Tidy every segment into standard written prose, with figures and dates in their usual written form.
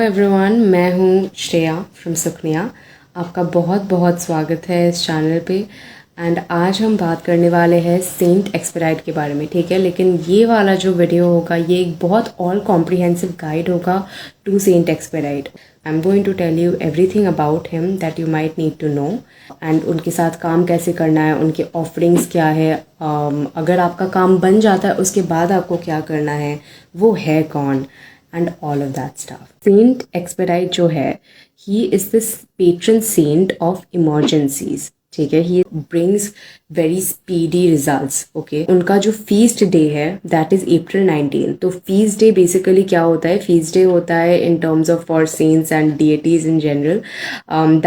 Everyone, मैं हूँ Shreya from सुखनिया। आपका बहुत बहुत स्वागत है इस चैनल पे। एंड आज हम बात करने वाले हैं सेंट एक्सपेडाइट के बारे में, ठीक है। लेकिन ये वाला जो वीडियो होगा ये एक बहुत ऑल कॉम्प्रिहेंसिव गाइड होगा to Saint Expedite. I am going to tell you everything about him that you might need to know, and उनके साथ काम कैसे करना है, उनके ऑफरिंग्स क्या है, अगर आपका काम बन जाता है उसके बाद आपको क्या करना है, वो है कौन, and all of that stuff. Saint Expedite जो है, he is this patron saint of emergencies. ठीक है, he brings very speedy results. Okay, उनका जो feast day है that is April 19. तो feast day basically क्या होता है? Feast day होता है in terms of for saints and deities in general.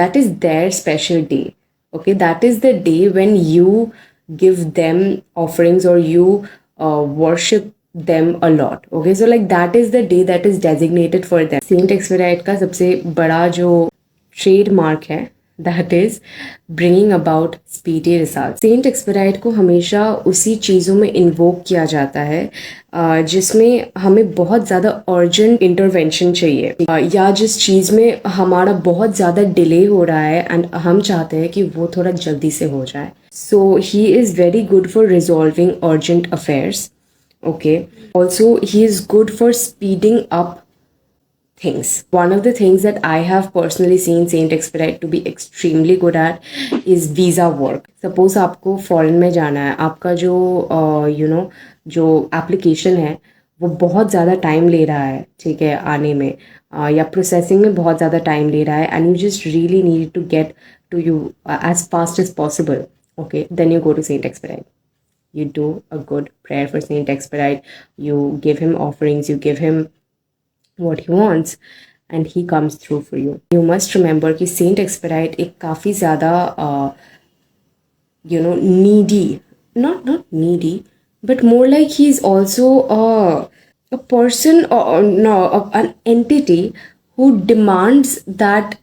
That is their special day. Okay, that is the day when you give them offerings or you worship them a lot. Okay, so like that is the day that is designated for them. Saint Expedite का सबसे बड़ा जो trademark है that is bringing about speedy results. Saint Expedite को हमेशा उसी चीज़ों में invoke किया जाता है जिसमें हमें बहुत ज़्यादा urgent intervention चाहिए, या जिस चीज़ में हमारा बहुत ज़्यादा delay हो रहा है and हम चाहते हैं कि वो थोड़ा जल्दी से हो जाए. So he is very good for resolving urgent affairs. Okay, also he is good for speeding up things. One of the things that I have personally seen Saint Expedite to be extremely good at is visa work. Suppose आपको foreign में जाना है, आपका जो जो application है वो बहुत ज़्यादा टाइम ले रहा है, ठीक है, आने में या प्रोसेसिंग में बहुत ज़्यादा टाइम ले रहा है, and you just really need to get to you as fast as possible. Okay, then you go to Saint Expedite. You do a good prayer for Saint Expedite, you give him offerings, you give him what he wants, and he comes through for you. You must remember कि Saint Expedite एक काफ़ी ज़्यादा needy, not needy, but more like he is also a person or no, an entity who demands that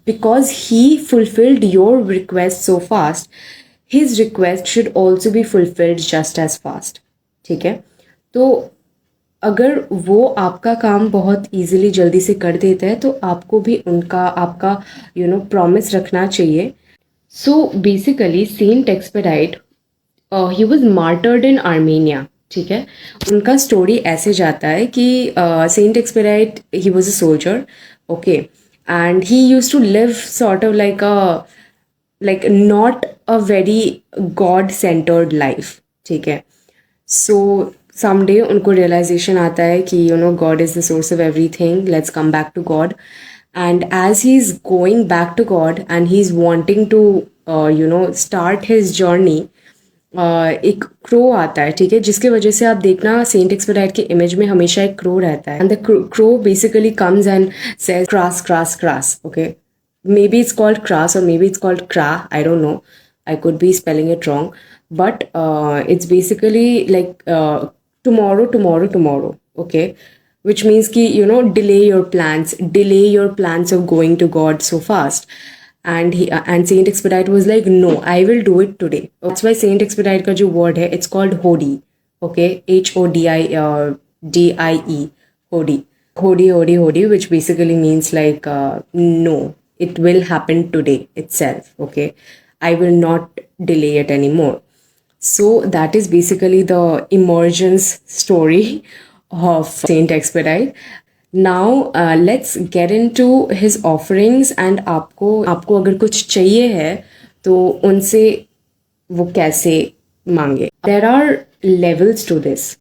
because he fulfilled your request so fast, his request should also be fulfilled just as fast. ठीक है, तो अगर वो आपका काम बहुत easily जल्दी से कर देता है तो आपको भी आपका प्रॉमिस रखना चाहिए. So basically Saint Expedite he was martyred in Armenia. ठीक है, उनका स्टोरी ऐसे जाता है कि Saint Expedite he was a soldier, okay, and he used to live sort of like not a very God centered life. ठीक है, so someday उनको realization आता है कि God is the source of everything, let's come back to God. And as he's going back to God and he's wanting to start his journey, एक crow आता है, ठीक है, जिसकी वजह से आप देखना सेंट एक्सपेडाइट के इमेज में हमेशा एक क्रो रहता है, and the crow basically comes and says cross cross cross. Okay, maybe it's called crass or maybe it's called cra, I don't know, I could be spelling it wrong, but it's basically like tomorrow, okay, which means ki delay your plans of going to God so fast. And Saint Expedite was like, no, I will do it today. That's why Saint Expedite ka jo word hai, it's called hodi. Okay, HODIE, hodi, which basically means like no, it will happen today itself. Okay, I will not delay it anymore. So that is basically the emergence story of Saint Expedite. Now let's get into his offerings, and आपको अगर कुछ चाहिए है तो उनसे वो कैसे मांगे. There are levels to this.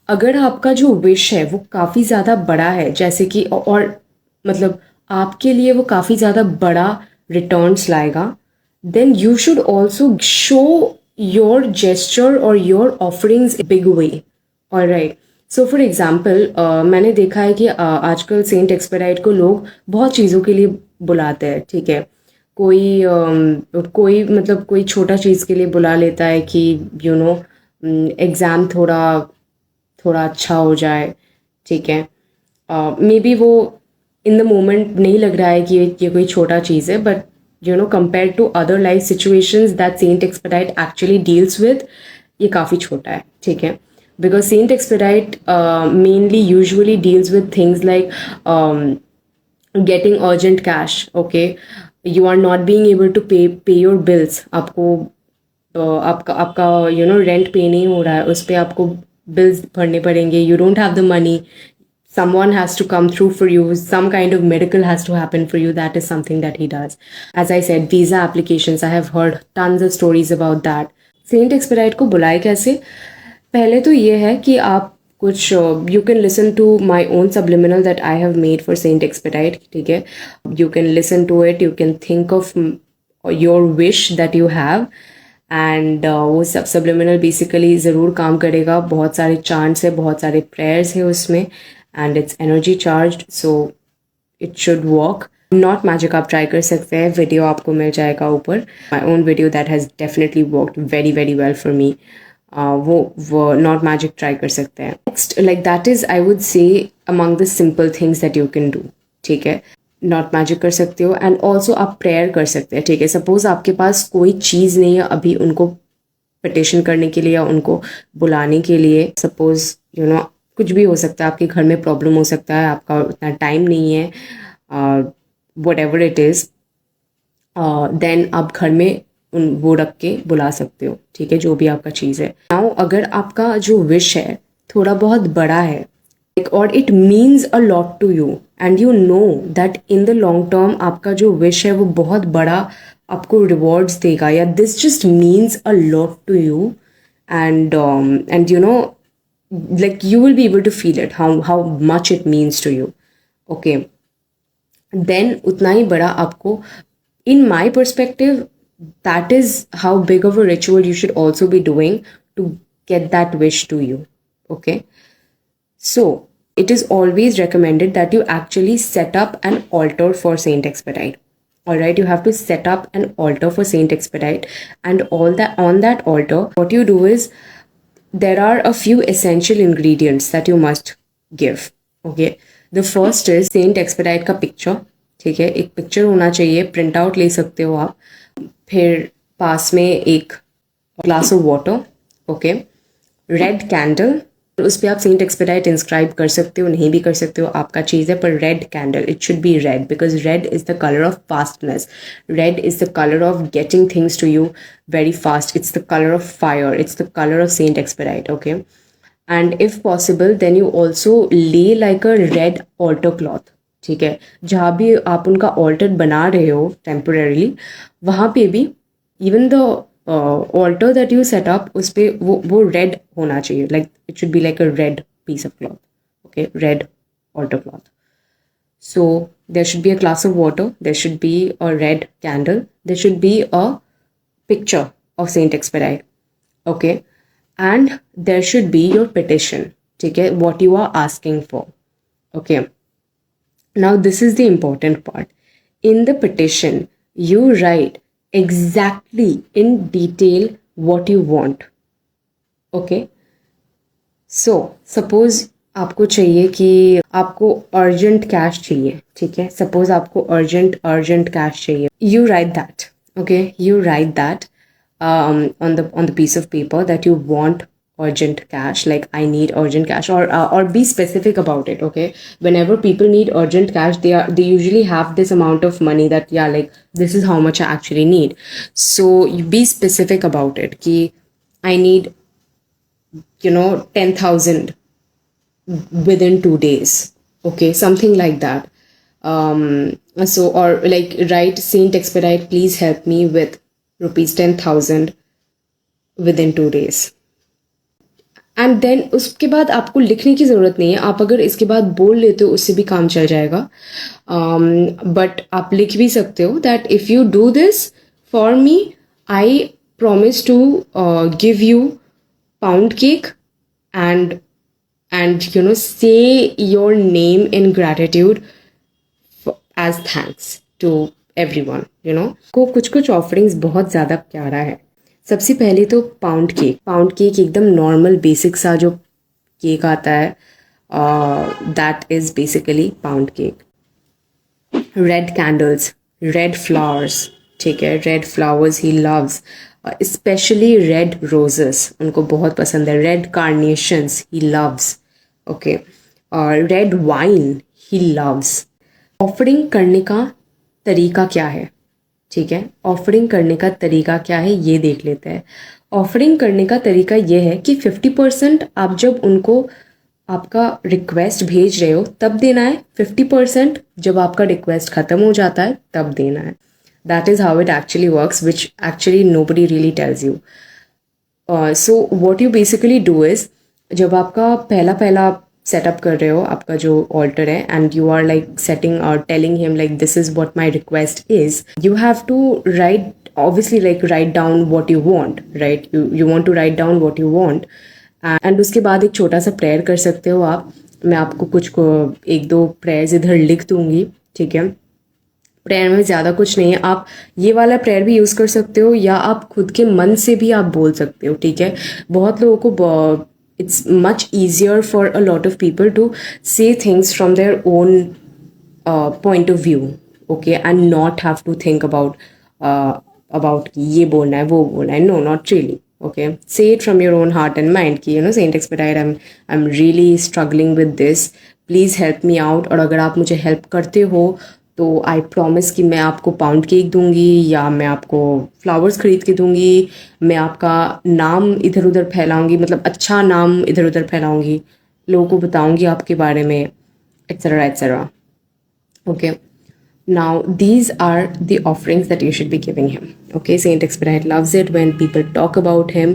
अगर आपका जो विश है वो काफ़ी ज़्यादा बड़ा है, जैसे कि और मतलब आपके लिए वो काफ़ी ज़्यादा बड़ा रिटर्न्स लाएगा, then you should also show your gesture or your offerings a big way. Alright. So for example, मैंने देखा है कि आजकल सेंट एक्सपेडाइट को लोग बहुत चीज़ों के लिए बुलाते हैं, ठीक है. कोई मतलब कोई छोटा चीज़ के लिए बुला लेता है कि एग्ज़ाम थोड़ा अच्छा हो जाए, ठीक है. मे बी वो इन द मोमेंट नहीं लग रहा है कि ये कोई छोटा चीज़ है, but compared to other life situations that Saint Expedite actually deals with, ये काफ़ी छोटा है, ठीक है. Because Saint Expedite mainly usually deals with things like getting urgent cash, okay, you are not being able to pay your bills, आपको आपका आपका rent पे नहीं हो रहा है, उस पे आपको बिल्स भरने पड़ेंगे, you don't have the money, someone has to come through for you, some kind of miracle has to happen for you. That is something that he does. As I said, visa applications, I have heard tons of stories about that. Saint Expedite को बुलाए कैसे? पहले तो ये है कि आप कुछ you can listen to my own subliminal that I have made for Saint Expedite, ठीक है, you can listen to it, you can think of your wish that you have, and वो सब सब्लिमिनल बेसिकली ज़रूर काम करेगा. बहुत सारे chants है, बहुत सारे प्रेयर्स है उसमें, and it's energy charged, so it should work. Not magic आप ट्राई कर सकते हैं, वीडियो आपको मिल जाएगा ऊपर, my own video that has definitely worked very very well for me. वो नॉट मैजिक ट्राई कर सकते हैं. Next, like that is I would say among the simple things that you can do, ठीक है. Not magic कर सकते हो, and also आप प्रेयर कर सकते हैं, ठीक है. सपोज आपके पास कोई चीज़ नहीं है अभी उनको पिटिशन करने के लिए या उनको बुलाने के लिए, सपोज कुछ भी हो सकता है, आपके घर में प्रॉब्लम हो सकता है, आपका उतना टाइम नहीं है, whatever it is, then आप घर में वो रख के बुला सकते हो, ठीक है, जो भी आपका चीज़ है. नाउ अगर आपका जो विश है थोड़ा बहुत बड़ा है, और it means a lot to you, and you know that in the long term आपका जो विश है वो बहुत बड़ा आपको रिवॉर्ड्स देगा, या this just means a lot to you, and like you will be able to feel it, how much it means to you, okay, then उतना ही बड़ा आपको, in my perspective, that is how big of a ritual you should also be doing to get that wish to you, okay. So it is always recommended that you actually set up an altar for Saint Expedite. All right, you have to set up an altar for Saint Expedite, and all that on that altar, what you do is there are a few essential ingredients that you must give, okay. The first is Saint Expedite का picture, ठीक है, एक picture होना चाहिए, print out ले सकते हो आप. फिर पास में एक glass of water, okay, red candle, उस पर आप सेंट एक्सपेडाइट इंस्क्राइब कर सकते हो, नहीं भी कर सकते हो, आपका चीज़ है, पर red candle, it should be red, because red is the colour of fastness, red is the colour of getting things to you very fast, it's the color of fire, it's the color of Saint Expedite, okay. And if possible then you also lay like a red altar cloth, ठीक है, जहाँ भी आप उनका altar बना रहे हो temporarily, वहाँ पे भी even the altar that you set up, उस पे वो red होना चाहिए, like it should be like a red piece of cloth, okay, red altar cloth. So there should be a glass of water, there should be a red candle, there should be a picture of Saint Expedite, okay, and there should be your petition, ठीक है, what you are asking for, okay. Now this is the important part. In the petition you write exactly in detail what you want, okay. So suppose आपको चाहिए कि आपको urgent cash चाहिए, ठीक है, suppose आपको urgent cash चाहिए, you write that, okay, you write that on the piece of paper that you want urgent cash, like I need urgent cash, or be specific about it, okay. Whenever people need urgent cash, they usually have this amount of money that, yeah, like this is how much I actually need. So you be specific about it, ki I need 10,000 within 2 days, okay, something like that. So, or like write Saint Expedite, please help me with rupees 10,000 within 2 days. And then उसके बाद आपको लिखने की ज़रूरत नहीं है, आप अगर इसके बाद बोल लेते हो उससे भी काम चल जाएगा. But आप लिख भी सकते हो that if you do this for me, I promise to give you pound cake and say your name in gratitude as thanks to everyone, को कुछ ऑफरिंग्स बहुत ज़्यादा प्यारा है. सबसे पहले तो पाउंड केक एकदम नॉर्मल बेसिक सा जो केक आता है, that is basically pound cake. Red candles, red flowers, ठीक है, red flowers he loves, specially red roses उनको बहुत पसंद है, रेड कार्नेशंस ही लव्स, ओके, और red wine he loves. Offering करने का तरीका क्या है, ठीक है। ऑफरिंग करने का तरीका क्या है ये देख लेते हैं। ऑफरिंग करने का तरीका ये है कि 50% आप जब उनको आपका रिक्वेस्ट भेज रहे हो तब देना है, 50% जब आपका रिक्वेस्ट ख़त्म हो जाता है तब देना है। That is how it actually works, which actually nobody really tells you. So what you basically do is, जब आपका पहला पहला सेटअप कर रहे हो आपका जो ऑल्टर है, and you are like setting और telling him like this is what my request is, you have to write, obviously like write down what you want, right, you want to write down what you want, and उसके बाद एक छोटा सा prayer कर सकते हो आप। मैं आपको कुछ एक दो प्रेयर्स इधर लिख दूंगी, ठीक है। प्रेयर में ज़्यादा कुछ नहीं है, आप ये वाला प्रेयर भी यूज़ कर सकते हो या आप खुद के मन से भी आप बोल सकते हो, ठीक है। बहुत लोगों को it's much easier for a lot of people to say things from their own point of view, okay, and not have to think about ये बोलना है वो बोलना है, no, not really, okay. Say it from your own heart and mind कि Saint Expedite, I'm really struggling with this, please help me out। और अगर आप मुझे help करते हो तो आई प्रॉमिस कि मैं आपको पाउंड केक दूंगी, या मैं आपको फ्लावर्स खरीद के दूंगी, मैं आपका नाम इधर उधर फैलाऊंगी, मतलब अच्छा नाम इधर उधर फैलाऊंगी, लोगों को बताऊंगी आपके बारे में, etcetera etcetera, okay. Now these are the offerings that you should be giving him, okay. Saint Expedite loves it when people talk about him.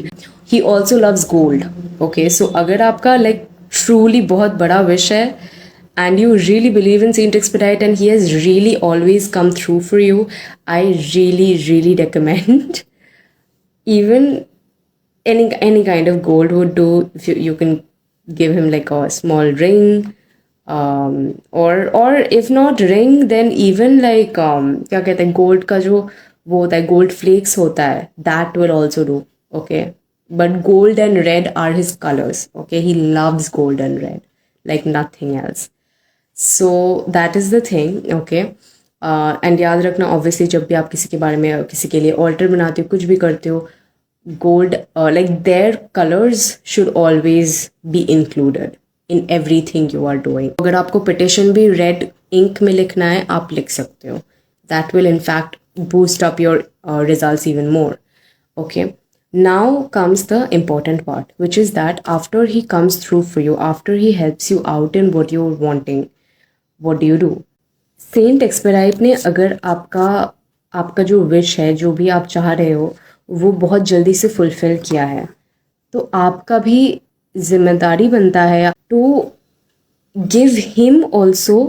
He also loves gold, okay. So अगर आपका like truly बहुत बड़ा wish है and you really believe in Saint Expedite and he has really always come through for you, I really recommend even any kind of gold would do. If you can give him like a small ring, or if not ring then even like क्या कहते हैं gold का जो वो होता है gold flakes होता है, that will also do, okay. But gold and red are his colors, okay. He loves gold and red like nothing else. So that is the thing, okay. And याद रखना obviously जब भी आप किसी के बारे में किसी के लिए altar बनाते हो, कुछ भी करते हो, gold like their colors should always be included in everything you are doing. अगर आपको petition भी red ink में लिखना है आप लिख सकते हो, that will in fact boost up your results even more, okay. Now comes the important part, which is that after he comes through for you, after he helps you out in what you're wanting, what do you do? Saint Expedite ने अगर आपका जो wish है, जो भी आप चाह रहे हो, वो बहुत जल्दी से फुलफिल किया है, तो आपका भी जिम्मेदारी बनता है to give him also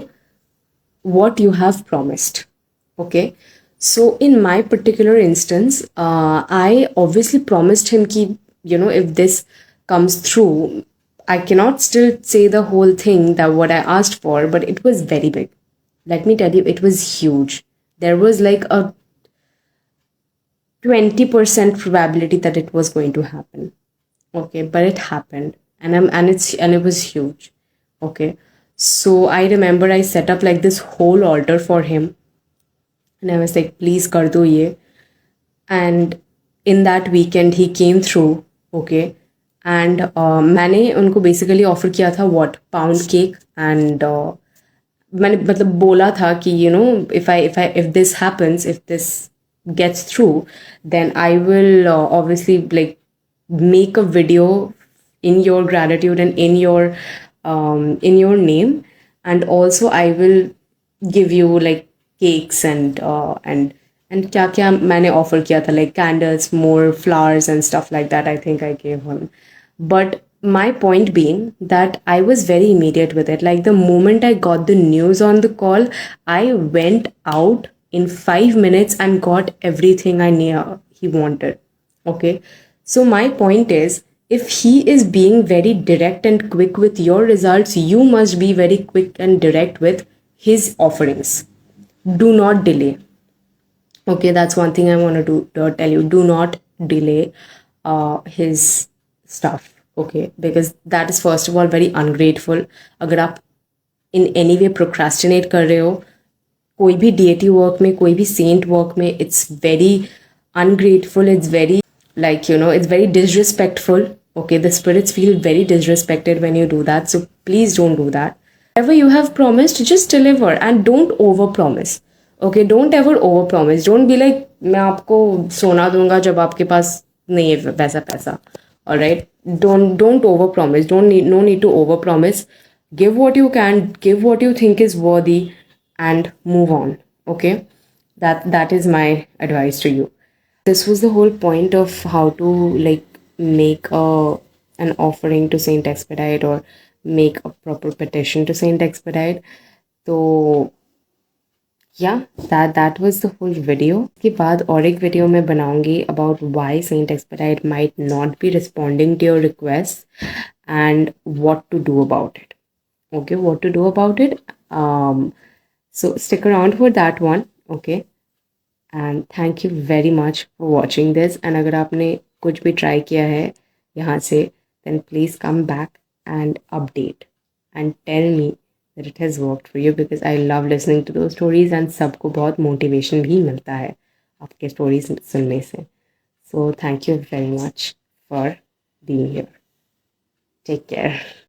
what you have promised, okay. So in my particular instance, I obviously promised him ki if this comes through, I cannot still say the whole thing that what I asked for, but it was very big. Let me tell you, it was huge. There was like a 20% probability that it was going to happen, okay, but it happened, and it was huge, okay. So I remember I set up like this whole altar for him, and I was like, please kar do ye. And in that weekend he came through, okay. And मैंने उनको basically offer किया था what, pound cake, and मैंने मतलब बोला था कि if this happens, if this gets through, then I will obviously like make a video in your gratitude and in your name, and also I will give you like cakes and क्या क्या मैंने offer किया था, like candles, more flowers and stuff like that. I think I gave him, but my point being that I was very immediate with it. Like the moment I got the news on the call, I went out in 5 minutes and got everything I knew he wanted, okay. So my point is, if he is being very direct and quick with your results, you must be very quick and direct with his offerings. Do not delay, okay. That's one thing I want to tell you. Do not delay his stuff, okay, because that is first of all very ungrateful. अगर आप in any way procrastinate कर रहे हो कोई भी deity work में, कोई भी saint work में, it's very ungrateful, it's very like it's very disrespectful, okay. The spirits feel very disrespected when you do that, so please don't do that, whatever you have promised, just deliver and don't over promise. Okay, don't ever over promise. Don't be like मैं आपको सोना दूंगा जब आपके पास नहीं है वैसा पैसा. All right, don't over promise. No need to over promise. Give what you can, give what you think is worthy, and move on. Okay, that is my advice to you. This was the whole point of how to like make an offering to Saint Expedite or make a proper petition to Saint Expedite. So yeah, that was the whole video. इसके बाद और एक video मैं बनाऊंगी about why Saint Expedite might not be responding to your requests and what to do about it. Okay, what to do about it. So stick around for that one. Okay. And thank you very much for watching this. And अगर आपने कुछ भी try किया है यहाँ से then please come back and update and tell me that it has worked for you, because I love listening to दो stories and सबको बहुत मोटिवेशन भी मिलता है आपके स्टोरीज सुनने से. So thank you very much for being here. Take care.